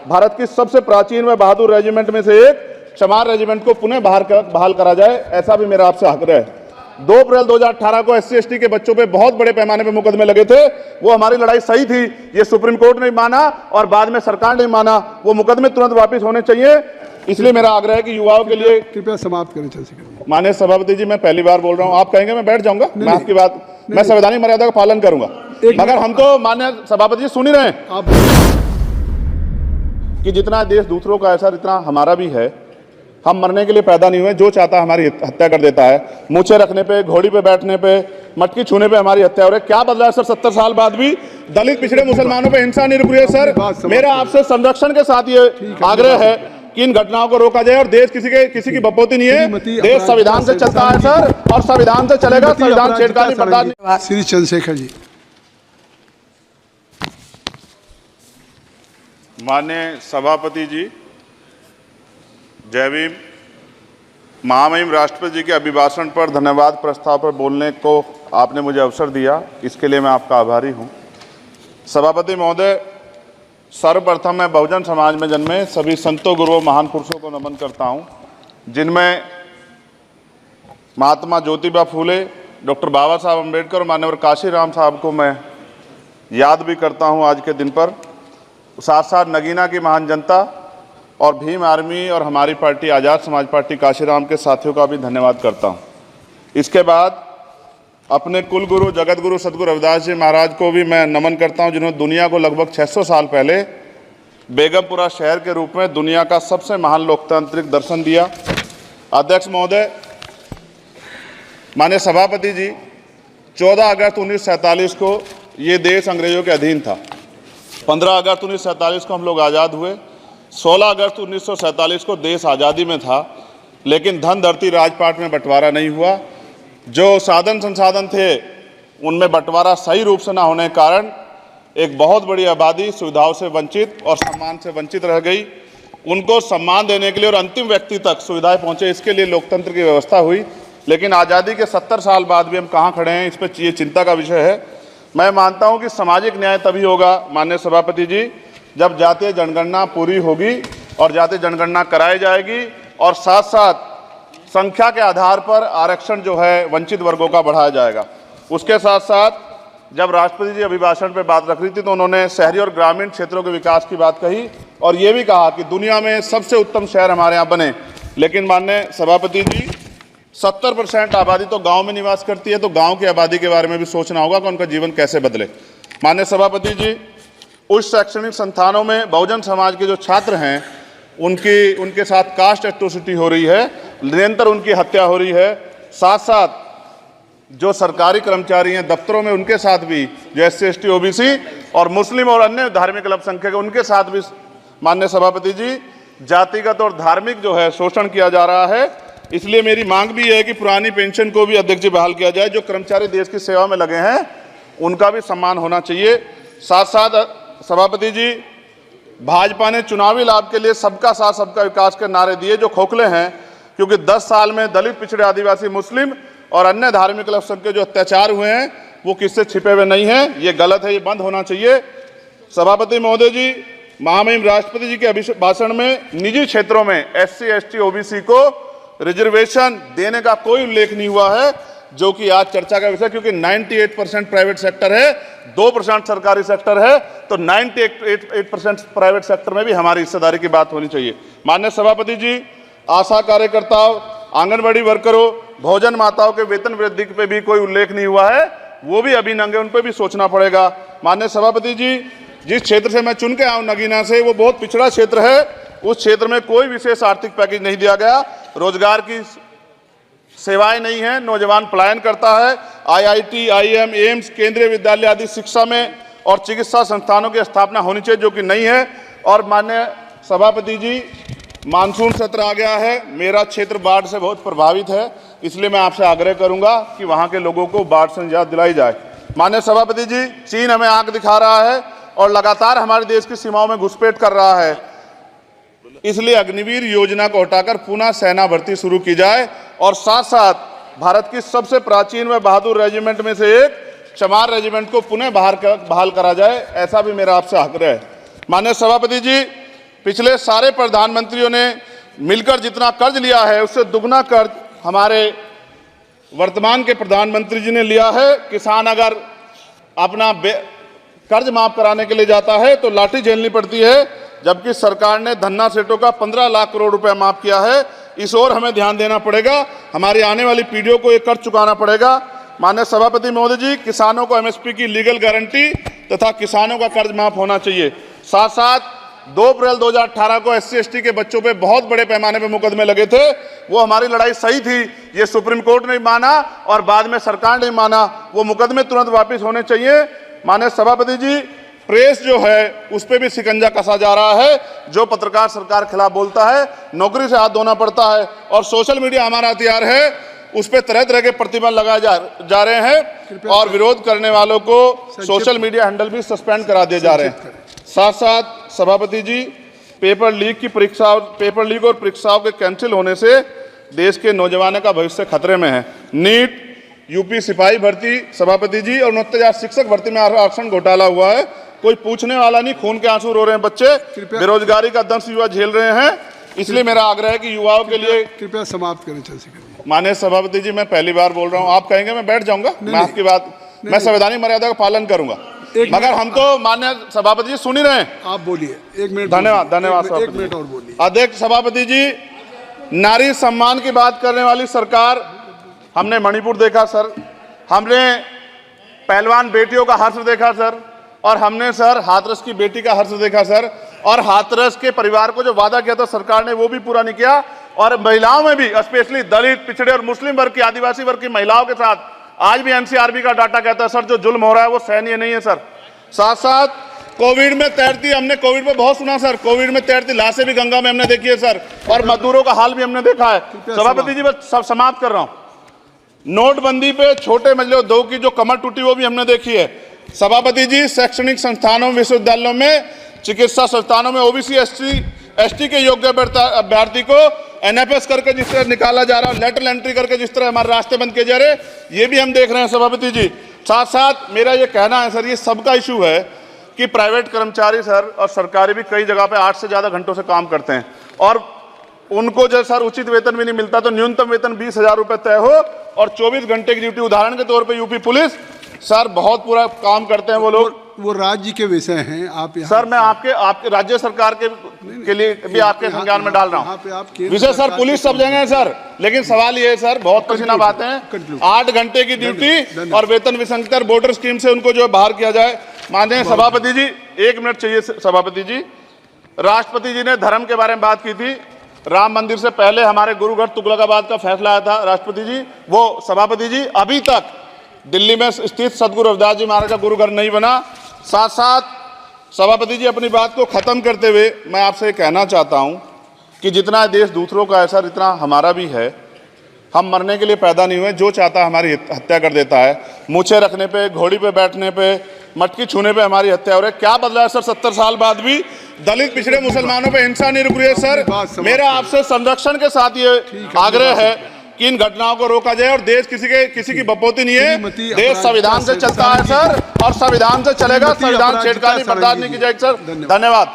भारत की सबसे प्राचीन व बहादुर रेजिमेंट में से एक चमार रेजिमेंट को पुनः बहाल करा जाए, ऐसा भी मेरा आपसे आग्रह है। 2 अप्रैल 2018 को SC/ST के बच्चों पे बहुत बड़े पैमाने पे मुकदमे लगे थे। वो हमारी लड़ाई सही थी, ये सुप्रीम कोर्ट ने माना और बाद में सरकार ने माना। वो मुकदमे तुरंत वापस होने चाहिए। इसलिए मेरा आग्रह है कि युवाओं के लिए कृपया समाप्त करें। चंद्रशेखर माननीय सभापति जी, मैं पहली बार बोल रहा हूं, आप कहेंगे मैं बैठ जाऊंगा, मैं आपकी बात, मैं संवैधानिक मर्यादा का पालन करूंगा, मगर हम तो माननीय सभापति जी सुन ही रहे हैं आप कि जितना देश दूसरों का है सर, इतना हमारा भी है। हम मरने के लिए पैदा नहीं हुए, जो चाहता है हमारी हत्या कर देता है। मूछे रखने पे, घोड़ी पे बैठने पे, मटकी छूने पे हमारी हत्या हो रही है। क्या बदला है सर 70 साल बाद भी? दलित पिछड़े मुसलमानों पे हिंसा नहीं रुक रही है सर। मेरा आपसे संरक्षण के साथ ये आग्रह है कि इन घटनाओं को रोका जाए। और देश किसी की बपोती नहीं है, देश संविधान से चलता है सर, और संविधान से चलेगा। संविधान छेड़खानी बर्दाश्त नहीं। श्री चंद्रशेखर जी। माननीय सभापति जी, जय भीम। महामहिम राष्ट्रपति जी के अभिभाषण पर धन्यवाद प्रस्ताव पर बोलने को आपने मुझे अवसर दिया, इसके लिए मैं आपका आभारी हूं। सभापति महोदय, सर्वप्रथम मैं बहुजन समाज में जन्मे सभी संतों, गुरुओं, महान पुरुषों को नमन करता हूं, जिनमें महात्मा ज्योतिबा फूले, डॉक्टर बाबा साहब अम्बेडकर और मान्यवर काशीराम साहब को मैं याद भी करता हूं आज के दिन पर। साथ साथ नगीना की महान जनता और भीम आर्मी और हमारी पार्टी आज़ाद समाज पार्टी काशीराम के साथियों का भी धन्यवाद करता हूं। इसके बाद अपने कुल गुरु जगत गुरु सदगुरु रविदास जी महाराज को भी मैं नमन करता हूं, जिन्होंने दुनिया को लगभग 600 साल पहले बेगमपुरा शहर के रूप में दुनिया का सबसे महान लोकतांत्रिक दर्शन दिया। अध्यक्ष महोदय, माननीय सभापति जी, 14 अगस्त 1947 को ये देश अंग्रेजों के अधीन था। 15 अगस्त 1947 को हम लोग आज़ाद हुए। 16 अगस्त 1947 को देश आज़ादी में था, लेकिन धन धरती राजपाट में बंटवारा नहीं हुआ। जो साधन संसाधन थे उनमें बंटवारा सही रूप से न होने के कारण एक बहुत बड़ी आबादी सुविधाओं से वंचित और सम्मान से वंचित रह गई। उनको सम्मान देने के लिए और अंतिम व्यक्ति तक सुविधाएं पहुंचे, इसके लिए लोकतंत्र की व्यवस्था हुई। लेकिन आज़ादी के 70 साल बाद भी हम कहाँ खड़े हैं, इस पर ये चिंता का विषय है। मैं मानता हूं कि सामाजिक न्याय तभी होगा माननीय सभापति जी, जब जातीय जनगणना पूरी होगी और जातीय जनगणना कराई जाएगी, और साथ साथ संख्या के आधार पर आरक्षण जो है वंचित वर्गों का बढ़ाया जाएगा। उसके साथ साथ जब राष्ट्रपति जी अभिभाषण पर बात रख रही थी तो उन्होंने शहरी और ग्रामीण क्षेत्रों के विकास की बात कही और ये भी कहा कि दुनिया में सबसे उत्तम शहर हमारे यहाँ बने। लेकिन माननीय सभापति जी, 70% आबादी तो गांव में निवास करती है, तो गांव की आबादी के बारे में भी सोचना होगा कि उनका जीवन कैसे बदले। माननीय सभापति जी, उच्च शैक्षणिक संस्थानों में बहुजन समाज के जो छात्र हैं उनके साथ कास्ट एट्रोसिटी हो रही है, निरंतर उनकी हत्या हो रही है। साथ साथ जो सरकारी कर्मचारी हैं दफ्तरों में, उनके साथ भी जो SC/ST OBC और मुस्लिम और अन्य धार्मिक अल्पसंख्यक, उनके साथ भी माननीय सभापति जी जातिगत और धार्मिक जो है शोषण किया जा रहा है। इसलिए मेरी मांग भी है कि पुरानी पेंशन को भी अध्यक्ष जी बहाल किया जाए। जो कर्मचारी देश की सेवा में लगे हैं उनका भी सम्मान होना चाहिए। साथ साथ सभापति जी, भाजपा ने चुनावी लाभ के लिए सबका साथ सबका विकास के नारे दिए जो खोखले हैं, क्योंकि 10 साल में दलित पिछड़े आदिवासी मुस्लिम और अन्य धार्मिक अल्पसंख्यक जो अत्याचार हुए हैं वो किससे छिपे हुए नहीं हैं। ये गलत है, ये बंद होना चाहिए। सभापति महोदय जी, महामहिम राष्ट्रपति जी के अभिभाषण में निजी क्षेत्रों में SC/ST OBC को रिजर्वेशन देने का कोई उल्लेख नहीं हुआ है, जो कि आज चर्चा का विषय, क्योंकि 98% प्राइवेट सेक्टर है, 2% सरकारी सेक्टर है, तो 98% प्राइवेट सेक्टर में भी हमारी हिस्सेदारी की बात होनी चाहिए। माननीय सभापति जी, आशा कार्यकर्ताओं, आंगनबाड़ी वर्करों, भोजन माताओं के वेतन वृद्धि पे भी कोई उल्लेख नहीं हुआ है, वो भी अभी नंगे, उन पर भी सोचना पड़ेगा। माननीय सभापति जी, जिस क्षेत्र से मैं चुन के आया हूं नगीना से, वो बहुत पिछड़ा क्षेत्र है। उस क्षेत्र में कोई विशेष आर्थिक पैकेज नहीं दिया गया, रोजगार की सेवाएं नहीं है, नौजवान पलायन करता है। IIT, IIM, एम्स, केंद्रीय विद्यालय आदि शिक्षा में और चिकित्सा संस्थानों की स्थापना होनी चाहिए, जो कि नहीं है। और माननीय सभापति जी, मानसून सत्र आ गया है, मेरा क्षेत्र बाढ़ से बहुत प्रभावित है, इसलिए मैं आपसे आग्रह करूंगा कि वहां के लोगों को बाढ़ से निजात दिलाई जाए। माननीय सभापति जी, चीन हमें आंख दिखा रहा है और लगातार हमारे देश की सीमाओं में घुसपैठ कर रहा है, इसलिए अग्निवीर योजना को हटाकर पुनः सेना भर्ती शुरू की जाए। और साथ साथ भारत की सबसे प्राचीन व बहादुर रेजिमेंट में से एक चमार रेजिमेंट को पुनः बहाल करा जाए, ऐसा भी मेरा आपसे आग्रह है। माननीय सभापति जी, पिछले सारे प्रधानमंत्रियों ने मिलकर जितना कर्ज लिया है उससे दुगना कर्ज हमारे वर्तमान के प्रधानमंत्री जी ने लिया है। किसान अगर अपना कर्ज माफ कराने के लिए जाता है तो लाठी झेलनी पड़ती है, जबकि सरकार ने धन्ना सेठों का 15 लाख करोड़ रुपया माफ किया है। इस ओर हमें ध्यान देना पड़ेगा, हमारी आने वाली पीढ़ियों को ये कर्ज चुकाना पड़ेगा। माननीय सभापति महोदय जी, किसानों को एमएसपी की लीगल गारंटी तथा किसानों का कर्ज माफ होना चाहिए। साथ साथ 2 अप्रैल 2018 को SC/ST के बच्चों पे बहुत बड़े पैमाने पे मुकदमे लगे थे, वो हमारी लड़ाई सही थी, ये सुप्रीम कोर्ट ने माना और बाद में सरकार ने माना, वो मुकदमे तुरंत वापस होने चाहिए। माननीय सभापति जी, प्रेस जो है उस पर भी शिकंजा कसा जा रहा है, जो पत्रकार सरकार खिलाफ बोलता है नौकरी से हाथ धोना पड़ता है, और सोशल मीडिया हमारा हथियार है, उस पर तरह तरह के प्रतिबंध लगाए जा रहे हैं और विरोध करने वालों को सोशल मीडिया हैंडल भी सस्पेंड करा दिए जा रहे हैं। साथ साथ सभापति जी, पेपर लीक और परीक्षाओं के कैंसिल होने से देश के नौजवानों का भविष्य खतरे में है। नीट, यूपी सिपाही भर्ती सभापति जी और 69,000 शिक्षक भर्ती में आरक्षण घोटाला हुआ है, कोई पूछने वाला नहीं, खून के आंसू रो रहे हैं बच्चे, बेरोजगारी का दंश युवा झेल रहे हैं। इसलिए मेरा आग्रह है कि युवाओं के लिए कृपया समाप्त करें चंद्रशेखर जी। माननीय सभापति जी, मैं पहली बार बोल रहा हूं, आप कहेंगे मैं बैठ जाऊंगा, मैं आपकी बात, मैं संवैधानिक मर्यादा का पालन करूंगा, मगर हम तो माननीय सभापति जी सुन ही रहे हैं। आप बोलिए, 1 मिनट। धन्यवाद। एक मिनट और बोलिए। अध्यक्ष सभापति जी, नारी सम्मान की बात करने वाली सरकार, हमने मणिपुर देखा सर, हमने पहलवान बेटियों का हर्ष देखा सर, और हमने सर हाथरस की बेटी का हर्ष देखा सर, और हाथरस के परिवार को जो वादा किया था सरकार ने वो भी पूरा नहीं किया, और महिलाओं में भी स्पेशली दलित, पिछड़े और मुस्लिम वर्ग की, आदिवासी वर्ग की महिलाओं के साथ आज भी NCRB का डाटा कहता है सर जो जुल्म हो रहा है वो सहनीय नहीं है सर। साथ साथ कोविड में तैरती, हमने कोविड में बहुत सुना सर, कोविड में तैरती लाशें भी गंगा में हमने देखी है सर, और मजदूरों का हाल भी हमने देखा है। सभापति जी, बस सब समाप्त कर रहा हूं। नोटबंदी पे छोटे मजले उद्योग की जो कमर टूटी वो भी हमने देखी है। सभापति जी, शैक्षणिक संस्थानों, विश्वविद्यालयों में, चिकित्सा संस्थानों में OBC ST के योग्य अभ्यर्थी को NFS करके जिस तरह निकाला जा रहा है, लेटरल एंट्री करके जिस तरह हमारे रास्ते बंद किए जा रहे, ये भी हम देख रहे हैं सभापति जी। साथ साथ मेरा ये कहना है सर, ये सबका इशू है कि प्राइवेट कर्मचारी सर और सरकारी भी कई जगह पे 8 से ज़्यादा घंटों से काम करते हैं, और उनको जो सर उचित वेतन भी नहीं मिलता, तो न्यूनतम वेतन 20,000 रुपये तय हो और 24 घंटे की ड्यूटी। उदाहरण के तौर पे यूपी पुलिस सर बहुत पूरा काम करते हैं वो लोग, वो राज्य के विषय हैं। आप सर मैं आपके राज्य सरकार के लिए भी आपके संज्ञान में डाल रहा हूँ विषय सर, पुलिस सब जगह है सर, लेकिन सवाल ये है सर, बहुत पसीना बातें हैं, 8 घंटे की ड्यूटी और वेतन विसंगति, बॉर्डर स्कीम से उनको जो बाहर किया जाए। माननीय सभापति जी, 1 मिनट चाहिए सभापति जी। राष्ट्रपति जी ने धर्म के बारे में बात की थी, राम मंदिर से पहले हमारे गुरुघर तुगलकाबाद का फैसला आया था राष्ट्रपति जी, वो सभापति जी अभी तक दिल्ली में स्थित सदगुरु रविदास जी महाराज का गुरुघर नहीं बना। साथ साथ सभापति जी, अपनी बात को खत्म करते हुए मैं आपसे कहना चाहता हूं कि जितना देश दूसरों का है सर, इतना हमारा भी है। हम मरने के लिए पैदा नहीं हुए, जो चाहता है हमारी हत्या कर देता है। मूछें रखने पे, घोड़ी पे बैठने पे, मटकी छूने पे हमारी हत्या हो रही है। क्या बदला है सर 70 साल बाद भी? दलित, पिछड़े, मुसलमानों पे हिंसा नहीं रुक रही है सर। मेरा आपसे संरक्षण के साथ ये आग्रह है कि इन घटनाओं को रोका जाए, और देश किसी की बपोती नहीं है, देश संविधान से चलता है सर, और संविधान से चलेगा, संविधान छेड़खानी बर्दाश्त नहीं की जाएगी सर। धन्यवाद।